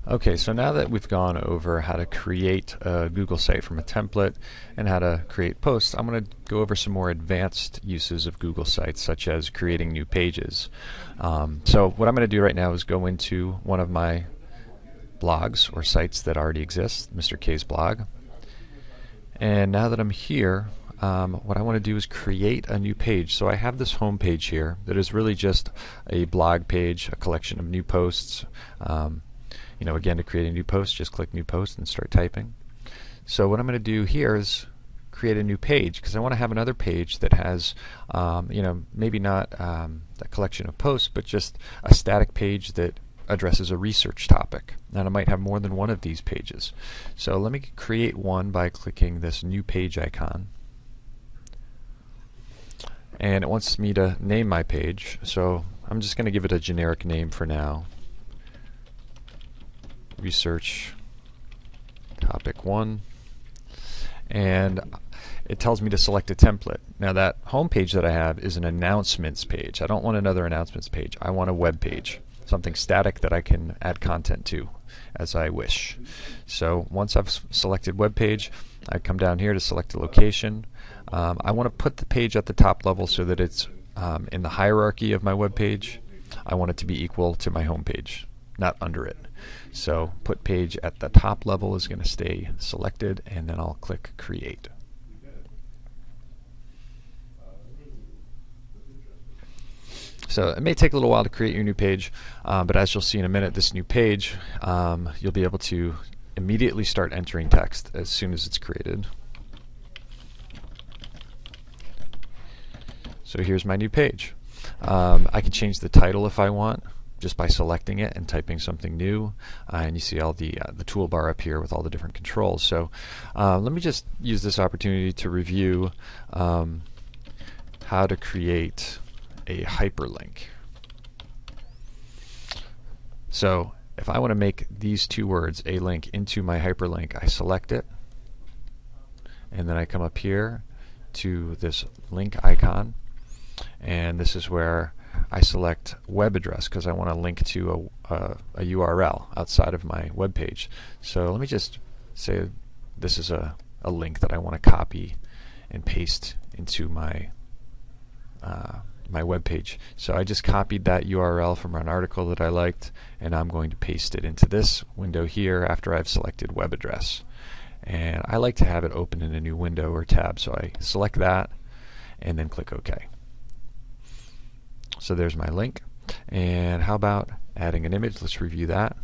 Okay, so now that we've gone over how to create a Google site from a template and how to create posts, I'm going to go over some more advanced uses of Google Sites, such as creating new pages. So what I'm going to do right now is go into one of my blogs or sites that already exist, Mr. K's blog. And now that I'm here, what I want to do is create a new page. So I have this home page here that is really just a blog page, a collection of new posts. Again, to create a new post, just click New Post and start typing. So what I'm going to do here is create a new page, because I want to have another page that has, maybe not a collection of posts, but just a static page that addresses a research topic. And I might have more than one of these pages. So let me create one by clicking this New Page icon. And it wants me to name my page, so I'm just going to give it a generic name for now. Research topic 1, and it tells me to select a template. Now that home page that I have is an announcements page. I don't want another announcements page. I want a web page, something static that I can add content to as I wish. So once I've selected web page, I come down here to select a location. I want to put the page at the top level so that it's in the hierarchy of my web page. I want it to be equal to my home page, not under it. So put page at the top level is going to stay selected, and then I'll click Create. So it may take a little while to create your new page, but as you'll see in a minute, this new page, you'll be able to immediately start entering text as soon as it's created. So here's my new page. I can change the title if I want, just by selecting it and typing something new, and you see all the toolbar up here with all the different controls. So let me just use this opportunity to review how to create a hyperlink. So if I want to make these two words, a link, into my hyperlink, I select it, and then I come up here to this link icon, and this is where I select web address, because I want to link to a URL outside of my web page. So let me just say this is a link that I want to copy and paste into my my web page. So I just copied that URL from an article that I liked, and I'm going to paste it into this window here after I've selected web address. And I like to have it open in a new window or tab, so I select that and then click OK. So there's my link. And how about adding an image? Let's review that.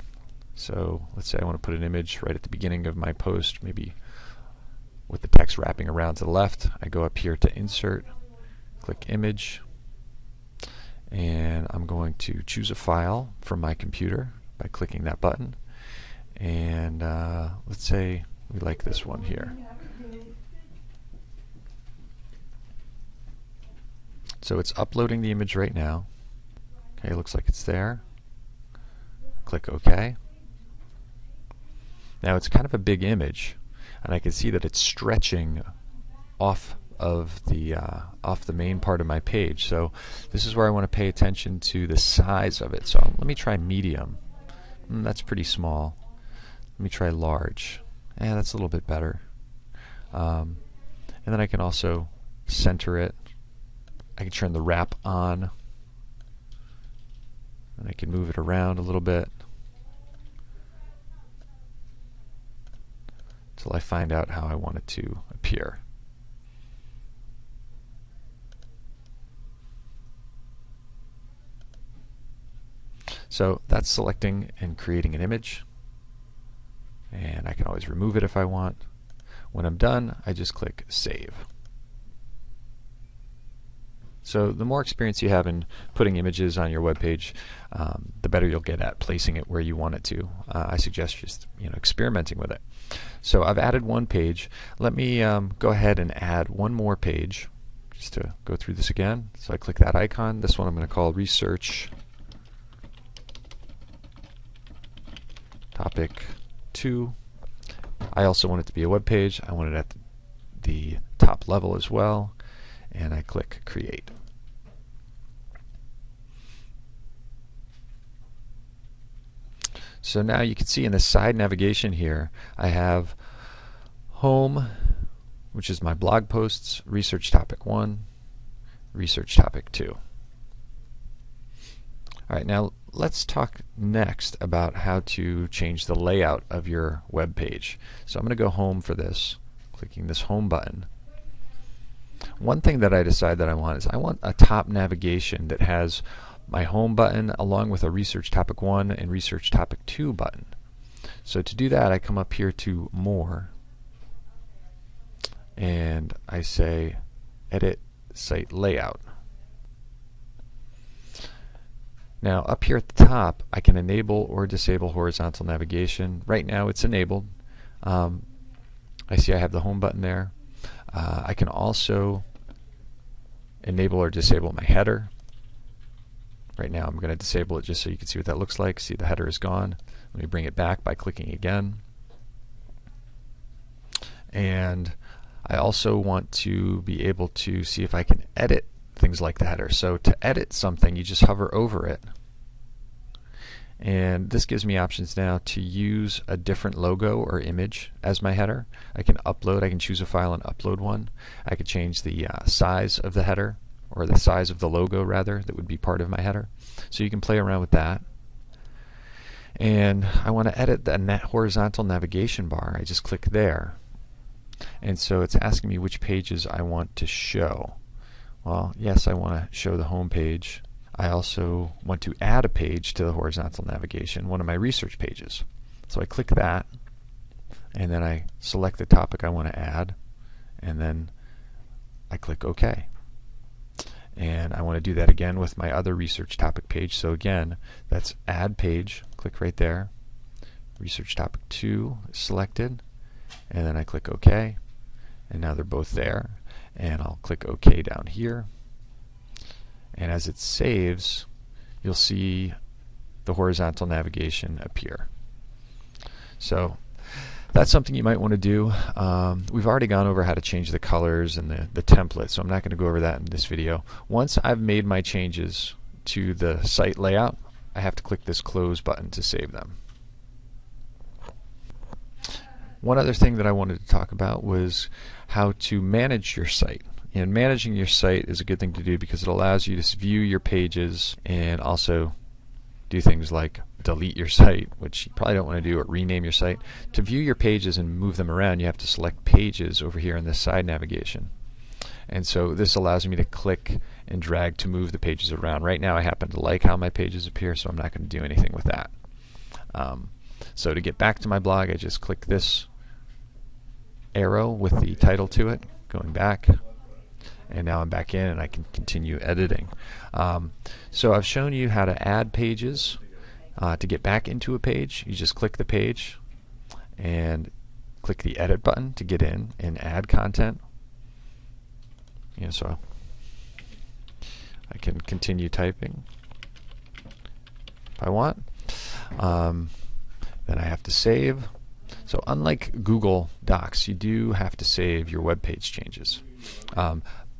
So let's say I want to put an image right at the beginning of my post, maybe with the text wrapping around to the left. I go up here to Insert, click Image, and I'm going to choose a file from my computer by clicking that button. And let's say we like this one here. So it's uploading the image right now. Okay, looks like it's there. Click OK. Now it's kind of a big image, and I can see that it's stretching off of the main part of my page. So this is where I want to pay attention to the size of it. So let me try medium. That's pretty small. Let me try large. That's a little bit better. And then I can also center it. I can turn the wrap on, and I can move it around a little bit until I find out how I want it to appear. So that's selecting and creating an image, and I can always remove it if I want. When I'm done, I just click Save. So the more experience you have in putting images on your web page, the better you'll get at placing it where you want it to. I suggest just experimenting with it. So I've added one page. Let me go ahead and add one more page just to go through this again. So I click that icon. This one I'm going to call Research Topic 2. I also want it to be a web page. I want it at the top level as well, and I click Create. So now you can see in the side navigation here, I have home, which is my blog posts, research topic 1, research topic 2. Alright, now let's talk next about how to change the layout of your web page. So I'm going to go home for this, clicking this home button. One thing that I decide that I want is I want a top navigation that has my home button along with a research topic 1 and research topic 2 button. So to do that, I come up here to more and I say edit site layout. Now up here at the top I can enable or disable horizontal navigation. Right now it's enabled. I see I have the home button there. I can also enable or disable my header. Right now I'm going to disable it just so you can see what that looks like. See, the header is gone. Let me bring it back by clicking again. And I also want to be able to see if I can edit things like the header. So to edit something, you just hover over it. And this gives me options now to use a different logo or image as my header. I can upload, I can choose a file and upload one. I could change the size of the header, or the size of the logo rather, that would be part of my header. So you can play around with that. And I want to edit the horizontal navigation bar. I just click there. And so it's asking me which pages I want to show. Well, yes, I want to show the home page. I also want to add a page to the horizontal navigation, one of my research pages. So I click that, and then I select the topic I want to add, and then I click OK. And I want to do that again with my other research topic page. So again, that's add page, click right there. Research topic 2 is selected, and then I click OK. And now they're both there. And I'll click OK down here. And as it saves, you'll see the horizontal navigation appear. So that's something you might want to do. We've already gone over how to change the colors and the template, so I'm not going to go over that in this video. Once I've made my changes to the site layout, I have to click this close button to save them. One other thing that I wanted to talk about was how to manage your site. And managing your site is a good thing to do because it allows you to view your pages and also do things like delete your site, which you probably don't want to do, or rename your site. To view your pages and move them around, you have to select pages over here in this side navigation. And so this allows me to click and drag to move the pages around. Right now I happen to like how my pages appear, so I'm not going to do anything with that. So to get back to my blog, I just click this arrow with the title to it, going back. And now I'm back in and I can continue editing. So I've shown you how to add pages. To get back into a page, you just click the page and click the edit button to get in and add content. So I can continue typing if I want. Then I have to save. So unlike Google Docs, you do have to save your web page changes.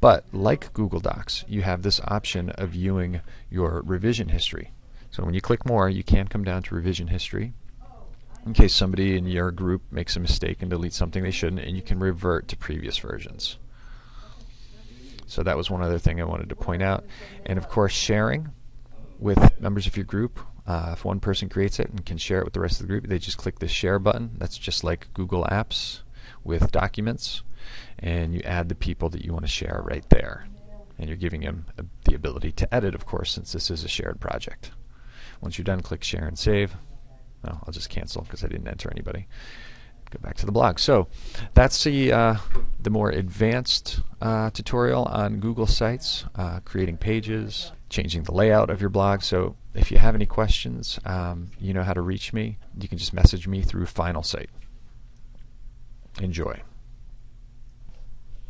But like Google Docs, you have this option of viewing your revision history. So when you click more, you can come down to revision history in case somebody in your group makes a mistake and deletes something they shouldn't, and you can revert to previous versions. So that was one other thing I wanted to point out. And of course, sharing with members of your group. If one person creates it and can share it with the rest of the group, they just click the share button. That's just like Google Apps with documents. And you add the people that you want to share right there. And you're giving them the ability to edit, of course, since this is a shared project. Once you're done, click share and save. No, I'll just cancel because I didn't enter anybody. Go back to the blog. So that's the more advanced tutorial on Google Sites, creating pages, changing the layout of your blog. So if you have any questions, you know how to reach me. You can just message me through Final Site. Enjoy.